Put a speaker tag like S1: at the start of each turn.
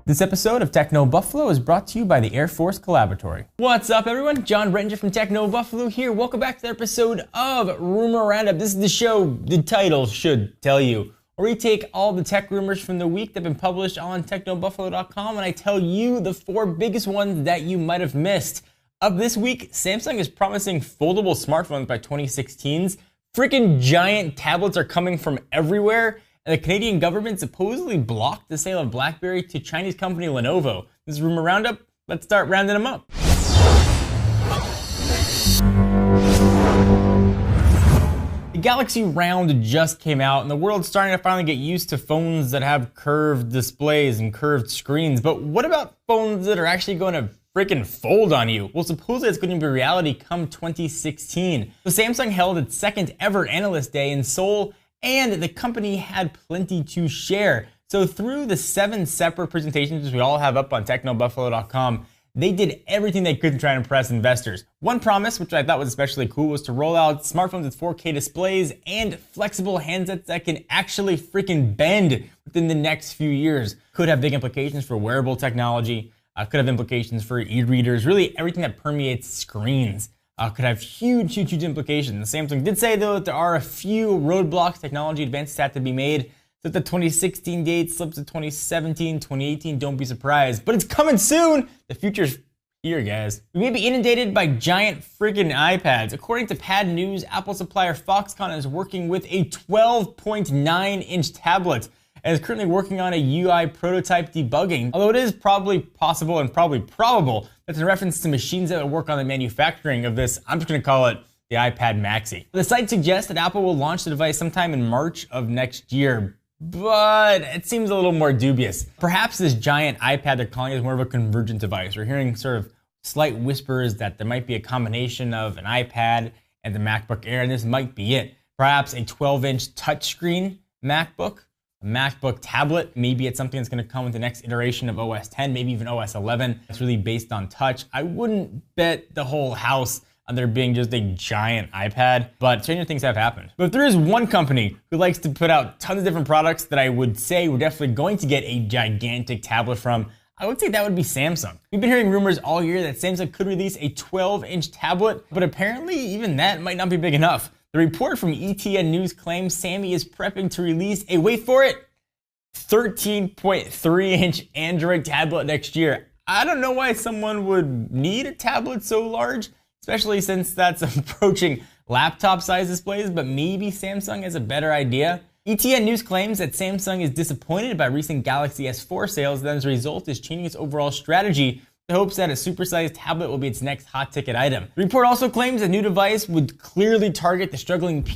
S1: This episode of Techno Buffalo is brought to you by the Air Force Collaboratory. What's up, everyone? John Rettinger from Techno Buffalo here. Welcome back to the episode of Rumor Roundup. This is the show the title should tell you, where we take all the tech rumors from the week that have been published on technobuffalo.com, and I tell you the 4 biggest ones that you might have missed. Up this week, Samsung is promising foldable smartphones by 2016. Freaking giant tablets are coming from everywhere. And the Canadian government supposedly blocked the sale of BlackBerry to Chinese company Lenovo. This is Rumor Roundup. Let's start rounding them up. The Galaxy Round just came out, and the world's starting to finally get used to phones that have curved displays and curved screens. But what about phones that are actually going to freaking fold on you? Well, supposedly it's going to be reality come 2016. So Samsung held its second ever Analyst Day in Seoul, and the company had plenty to share. So through the 7 separate presentations we all have up on technobuffalo.com, they did everything they could to try and impress investors. One promise, which I thought was especially cool, was to roll out smartphones with 4K displays and flexible handsets that can actually freaking bend within the next few years. Could have big implications for wearable technology, could have implications for e-readers, really everything that permeates screens. Could have huge implications. Samsung did say, though, that there are a few roadblocks, technology advances have to be made. So if the 2016 date slips to 2017, 2018, don't be surprised. But it's coming soon. The future's here, guys. We may be inundated by giant freaking iPads. According to Pad News, Apple supplier Foxconn is working with a 12.9-inch tablet and is currently working on a UI prototype debugging, although it is probably possible and probably probable that's in reference to machines that will work on the manufacturing of this. I'm just gonna call it the iPad Maxi. The site suggests that Apple will launch the device sometime in March of next year, but it seems a little more dubious. Perhaps this giant iPad they're calling is more of a convergent device. We're hearing sort of slight whispers that there might be a combination of an iPad and the MacBook Air, and this might be it. Perhaps a 12-inch touchscreen MacBook, MacBook tablet. Maybe it's something that's going to come with the next iteration of OS 10, maybe even OS 11. It's really based on touch. I wouldn't bet the whole house on there being just a giant iPad, but stranger things have happened. But if there is one company who likes to put out tons of different products that I would say we're definitely going to get a gigantic tablet from, I would say that would be Samsung. We've been hearing rumors all year that Samsung could release a 12-inch tablet, but apparently even that might not be big enough. The report from ETN News claims Sammy is prepping to release a, wait for it, 13.3-inch Android tablet next year. I don't know why someone would need a tablet so large, especially since that's approaching laptop-sized displays, but maybe Samsung has a better idea. ETN News claims that Samsung is disappointed by recent Galaxy S4 sales, and as a result is changing its overall strategy in hopes that a supersized tablet will be its next hot ticket item. The report also claims the new device would clearly target the struggling